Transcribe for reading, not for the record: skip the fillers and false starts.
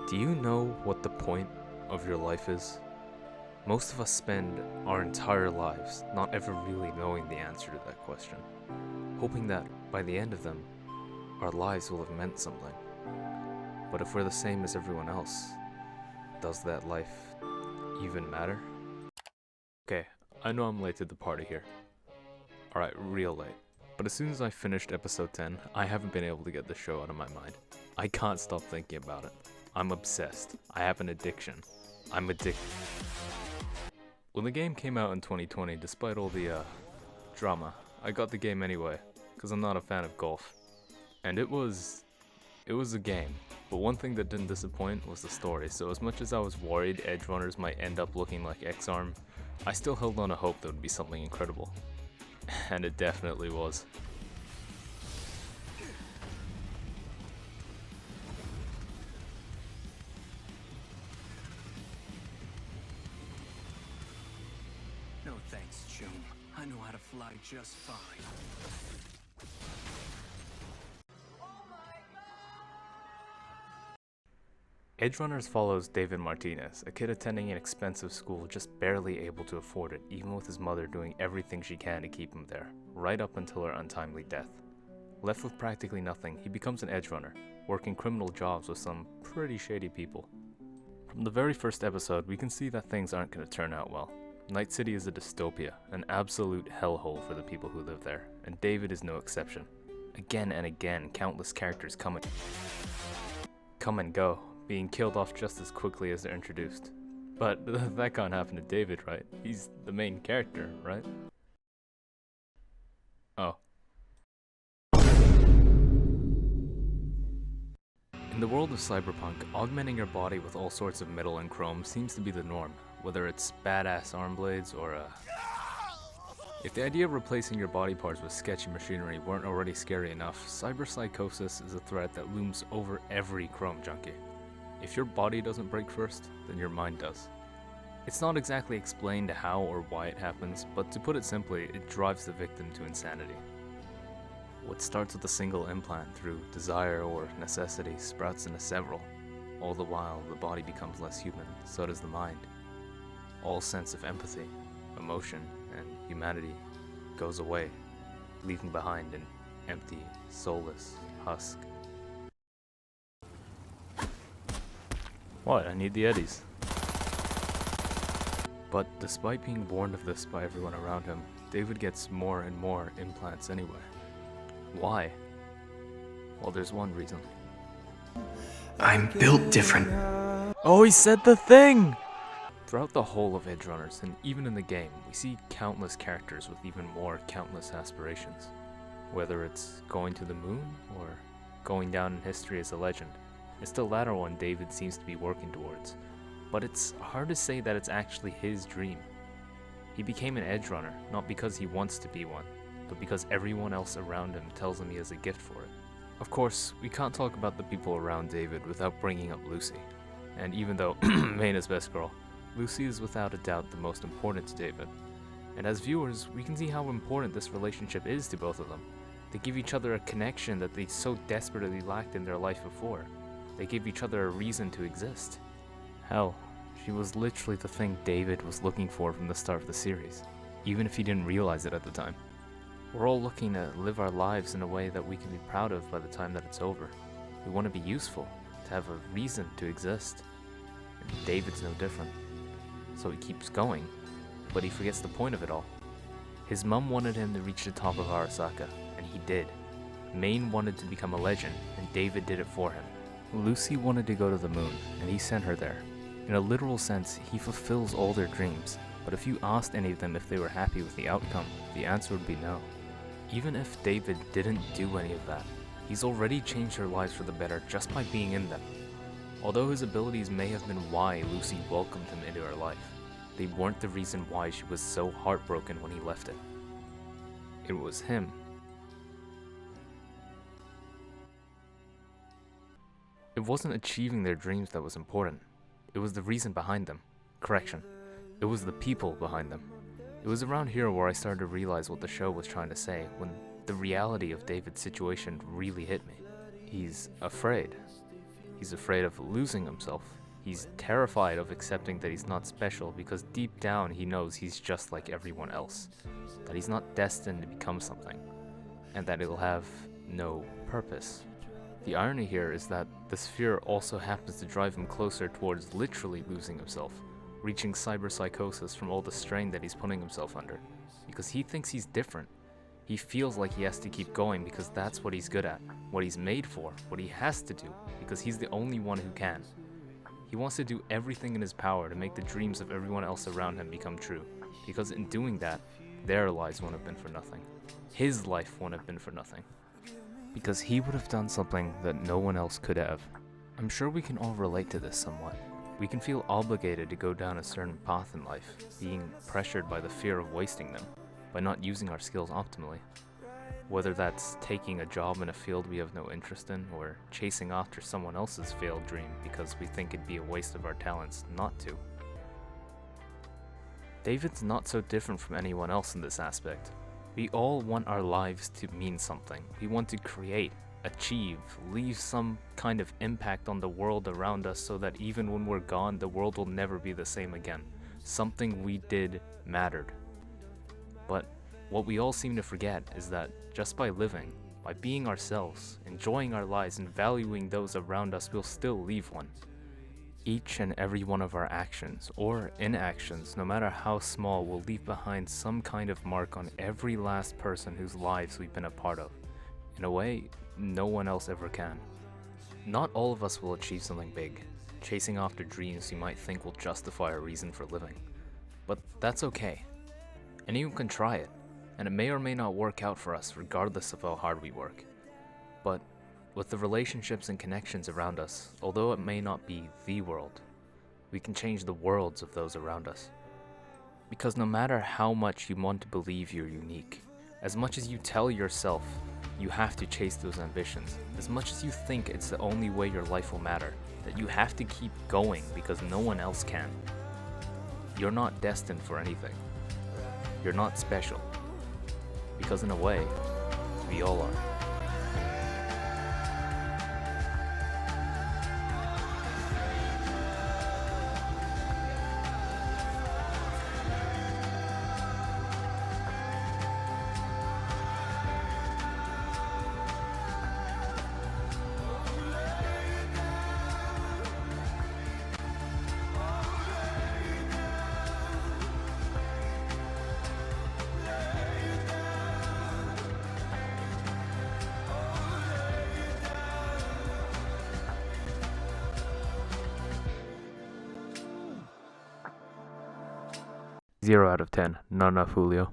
Do you know what the point of your life is? Most of us spend our entire lives not ever really knowing the answer to that question, hoping that by the end of them, our lives will have meant something. But if we're the same as everyone else, does that life even matter? Okay, I know I'm late to the party here. Alright, real late. But as soon as I finished episode 10, I haven't been able to get the show out of my mind. I can't stop thinking about it. I'm obsessed. I have an addiction. I'm addicted. When the game came out in 2020, despite all the drama, I got the game anyway, because I'm not a fan of golf. And it was a game, but one thing that didn't disappoint was the story, so as much as I was worried Edgerunners might end up looking like X-Arm, I still held on to hope there would be something incredible. And it definitely was. No thanks, chum. I know how to fly just fine. Edgerunners follows David Martinez, a kid attending an expensive school just barely able to afford it, even with his mother doing everything she can to keep him there, right up until her untimely death. Left with practically nothing, he becomes an edgerunner, working criminal jobs with some pretty shady people. From the very first episode, we can see that things aren't going to turn out well. Night City is a dystopia, an absolute hellhole for the people who live there, and David is no exception. Again and again, countless characters come and go, being killed off just as quickly as they're introduced. But that can't happen to David, right? He's the main character, right? Oh. In the world of Cyberpunk, augmenting your body with all sorts of metal and chrome seems to be the norm, whether it's badass arm blades or If the idea of replacing your body parts with sketchy machinery weren't already scary enough, cyberpsychosis is a threat that looms over every chrome junkie. If your body doesn't break first, then your mind does. It's not exactly explained how or why it happens, but to put it simply, it drives the victim to insanity. What starts with a single implant through desire or necessity sprouts into several. All the while, the body becomes less human, so does the mind. All sense of empathy, emotion, and humanity goes away, leaving behind an empty, soulless husk. What? I need the eddies. But despite being warned of this by everyone around him, David gets more and more implants anyway. Why? Well, there's one reason. I'm built different. Oh, he said the thing! Throughout the whole of Edgerunners, and even in the game, we see countless characters with even more countless aspirations. Whether it's going to the moon, or going down in history as a legend. It's the latter one David seems to be working towards, but it's hard to say that it's actually his dream. He became an edgerunner, not because he wants to be one, but because everyone else around him tells him he has a gift for it. Of course, we can't talk about the people around David without bringing up Lucy. And even though Maine is best girl, Lucy is without a doubt the most important to David. And as viewers, we can see how important this relationship is to both of them. They give each other a connection that they so desperately lacked in their life before. They give each other a reason to exist. Hell, she was literally the thing David was looking for from the start of the series, even if he didn't realize it at the time. We're all looking to live our lives in a way that we can be proud of by the time that it's over. We want to be useful, to have a reason to exist. And David's no different. So he keeps going, but he forgets the point of it all. His mum wanted him to reach the top of Arasaka, and he did. Maine wanted to become a legend, and David did it for him. Lucy wanted to go to the moon, and he sent her there. In a literal sense, he fulfills all their dreams, but if you asked any of them if they were happy with the outcome, the answer would be no. Even if David didn't do any of that, he's already changed their lives for the better just by being in them. Although his abilities may have been why Lucy welcomed him into her life, they weren't the reason why she was so heartbroken when he left it. It was him. It wasn't achieving their dreams that was important. It was the reason behind them. Correction. It was the people behind them. It was around here where I started to realize what the show was trying to say, when the reality of David's situation really hit me. He's afraid. He's afraid of losing himself. He's terrified of accepting that he's not special because deep down he knows he's just like everyone else, that he's not destined to become something, and that it'll have no purpose. The irony here is that this fear also happens to drive him closer towards literally losing himself, reaching cyberpsychosis from all the strain that he's putting himself under, because he thinks he's different. He feels like he has to keep going because that's what he's good at, what he's made for, what he has to do, because he's the only one who can. He wants to do everything in his power to make the dreams of everyone else around him become true, because in doing that, their lives won't have been for nothing. His life won't have been for nothing. Because he would have done something that no one else could have. I'm sure we can all relate to this somewhat. We can feel obligated to go down a certain path in life, being pressured by the fear of wasting them, by not using our skills optimally. Whether that's taking a job in a field we have no interest in, or chasing after someone else's failed dream because we think it'd be a waste of our talents not to. David's not so different from anyone else in this aspect. We all want our lives to mean something. We want to create, achieve, leave some kind of impact on the world around us so that even when we're gone, the world will never be the same again. Something we did mattered. But what we all seem to forget is that just by living, by being ourselves, enjoying our lives, and valuing those around us, we'll still leave one. Each and every one of our actions, or inactions, no matter how small, will leave behind some kind of mark on every last person whose lives we've been a part of, in a way no one else ever can. Not all of us will achieve something big, chasing after dreams we might think will justify our reason for living. But that's okay. Anyone can try it, and it may or may not work out for us regardless of how hard we work. But with the relationships and connections around us, although it may not be the world, we can change the worlds of those around us. Because no matter how much you want to believe you're unique, as much as you tell yourself you have to chase those ambitions, as much as you think it's the only way your life will matter, that you have to keep going because no one else can, you're not destined for anything. You're not special. Because in a way, we all are. Zero out of 10. Not enough, Julio.